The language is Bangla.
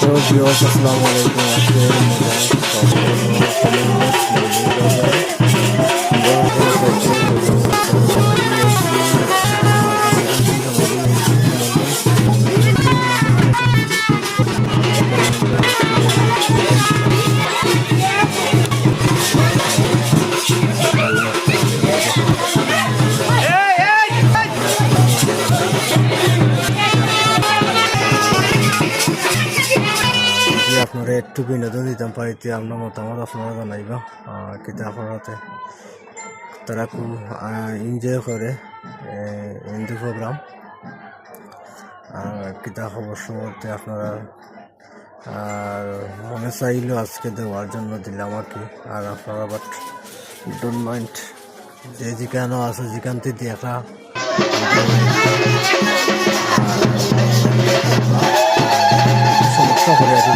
তো ভিউয়ার্স আসসালামু আলাইকুম। আজকের আপনারা একটু বিনোদন দিতাম পারিতে আপনার মতামত আপনারা জানাইবা কিতা আপনারাতে তারা খুব এনজয় করে হিন্দু প্রোগ্রাম কিতা খবর মধ্যে আপনারা আর মনে চাইলো আজকে দেওয়ার জন্য দিলাম আর কি। আর আপনারা বাট ডোন্ট মাইন্ড যে যেখানেও আছে যেখান থেকে দেখা সমস্যা করে আর কি